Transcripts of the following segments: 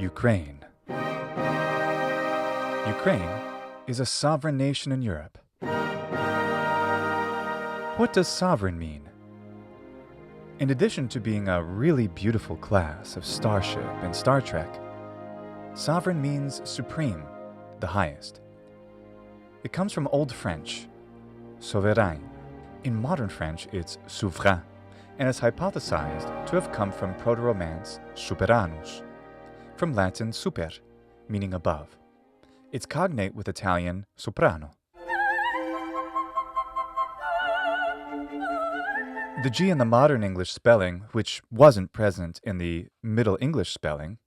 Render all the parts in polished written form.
Ukraine. Ukraine is a sovereign nation in Europe. What does sovereign mean? In addition to being a really beautiful class of starship in Star Trek, sovereign means supreme, the highest. It comes from Old French, souverain. In modern French, it's souverain, and is hypothesized to have come from Proto-Romance superanus, from Latin super, meaning above. It's cognate with Italian soprano. The G in the modern English spelling, which wasn't present in the Middle English spelling,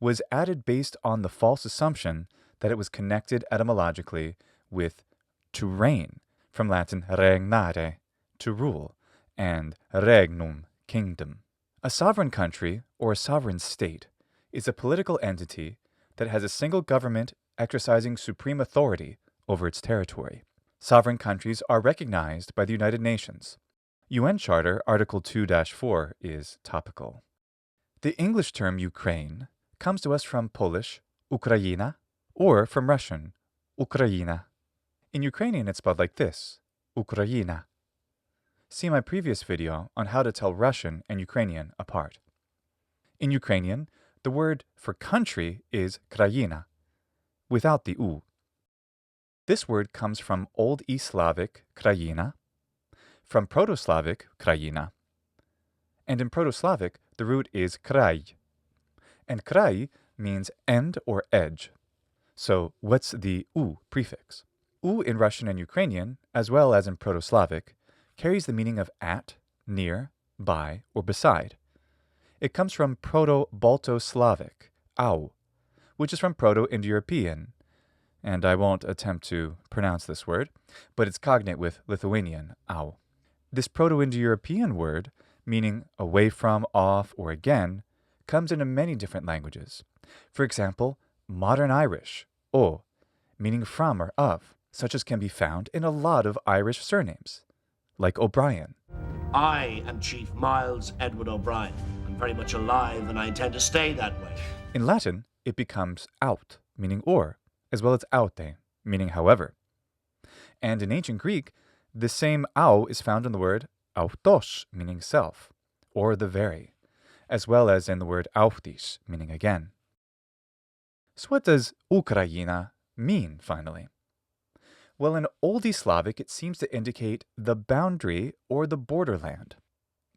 was added based on the false assumption that it was connected etymologically with to reign, from Latin regnare, to rule, and regnum, kingdom. A sovereign country, or a sovereign state, is a political entity that has a single government exercising supreme authority over its territory. Sovereign countries are recognized by the United Nations. UN Charter Article 2-4 is topical. The English term Ukraine comes to us from Polish, Ukraina, or from Russian, Ukraina. In Ukrainian, it's spelled like this, Ukraina. See my previous video on how to tell Russian and Ukrainian apart. In Ukrainian, the word for country is kraina, without the u. This word comes from Old East Slavic krajina, from Proto-Slavic krajina, and in Proto-Slavic the root is kraj. And kraj means end or edge. So what's the u prefix? U in Russian and Ukrainian, as well as in Proto-Slavic, carries the meaning of at, near, by, or beside. It comes from Proto-Balto-Slavic, au, which is from Proto-Indo-European, and I won't attempt to pronounce this word, but it's cognate with Lithuanian, au. This Proto-Indo-European word, meaning away from, off, or again, comes into many different languages. For example, modern Irish, o, meaning from or of, such as can be found in a lot of Irish surnames, like O'Brien. I am Chief Miles Edward O'Brien. I'm very much alive and I intend to stay that way. In Latin, it becomes aut, meaning or, as well as aute, meaning however. And in ancient Greek, the same au is found in the word autos, meaning self, or the very, as well as in the word autis, meaning again. So what does Ukraina mean, finally? Well, in Old East Slavic, it seems to indicate the boundary or the borderland.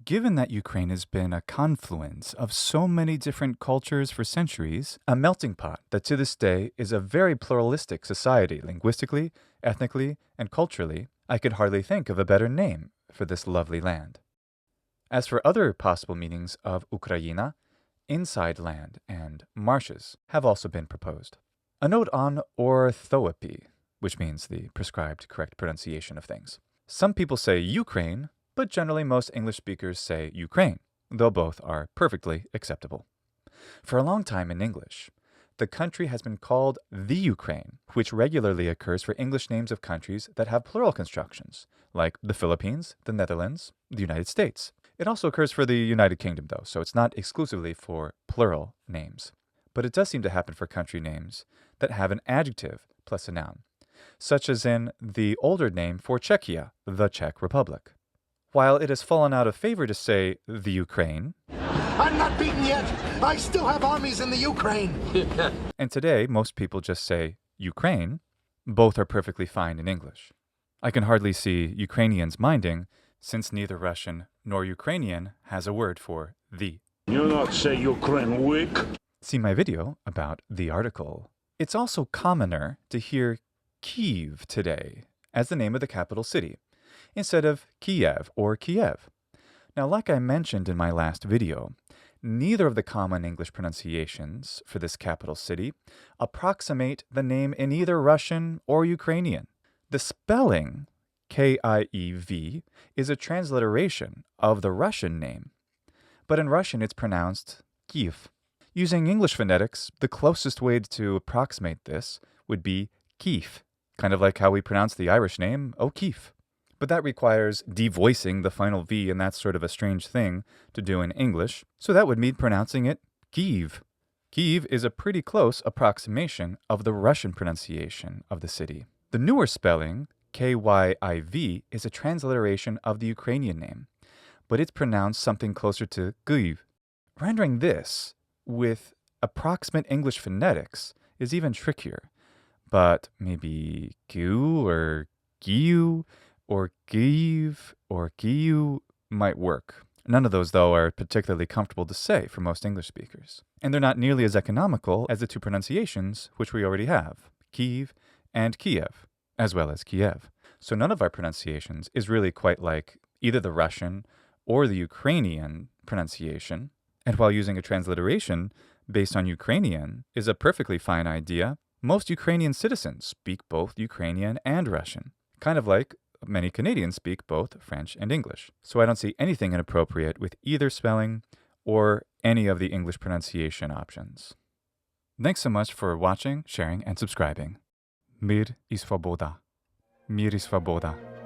Given that Ukraine has been a confluence of so many different cultures for centuries, a melting pot that to this day is a very pluralistic society linguistically, ethnically, and culturally, I could hardly think of a better name for this lovely land. As for other possible meanings of Ukraina, inside land and marshes have also been proposed. A note on orthoepy, which means the prescribed correct pronunciation of things. Some people say Ukraine, but generally most English speakers say Ukraine, though both are perfectly acceptable. For a long time in English, the country has been called the Ukraine, which regularly occurs for English names of countries that have plural constructions, like the Philippines, the Netherlands, the United States. It also occurs for the United Kingdom, though, so it's not exclusively for plural names. But it does seem to happen for country names that have an adjective plus a noun, such as in the older name for Czechia, the Czech Republic. While it has fallen out of favor to say the Ukraine, I'm not beaten yet! I still have armies in the Ukraine! and today most people just say Ukraine, both are perfectly fine in English. I can hardly see Ukrainians minding, since neither Russian nor Ukrainian has a word for the. You not say Ukraine weak? See my video about the article. It's also commoner to hear Kyiv today as the name of the capital city, instead of Kiev or Kiev. Now, like I mentioned in my last video, neither of the common English pronunciations for this capital city approximate the name in either Russian or Ukrainian. The spelling, Kiev, is a transliteration of the Russian name, but in Russian it's pronounced Kyiv. Using English phonetics, the closest way to approximate this would be Kiev, kind of like how we pronounce the Irish name O'Keefe. But that requires devoicing the final V, and that's sort of a strange thing to do in English, so that would mean pronouncing it Kyiv. Kyiv is a pretty close approximation of the Russian pronunciation of the city. The newer spelling, Kyiv, is a transliteration of the Ukrainian name, but it's pronounced something closer to Kyiv. Rendering this with approximate English phonetics is even trickier, but maybe Kyiv or Kyiv or Kyiv or Kyiv might work. None of those, though, are particularly comfortable to say for most English speakers. And they're not nearly as economical as the two pronunciations, which we already have, Kyiv and Kiev, as well as Kiev. So none of our pronunciations is really quite like either the Russian or the Ukrainian pronunciation. And while using a transliteration based on Ukrainian is a perfectly fine idea, most Ukrainian citizens speak both Ukrainian and Russian, kind of like many Canadians speak both French and English. So I don't see anything inappropriate with either spelling or any of the English pronunciation options. Thanks so much for watching, sharing, and subscribing. Mir i svoboda. Mir i svoboda.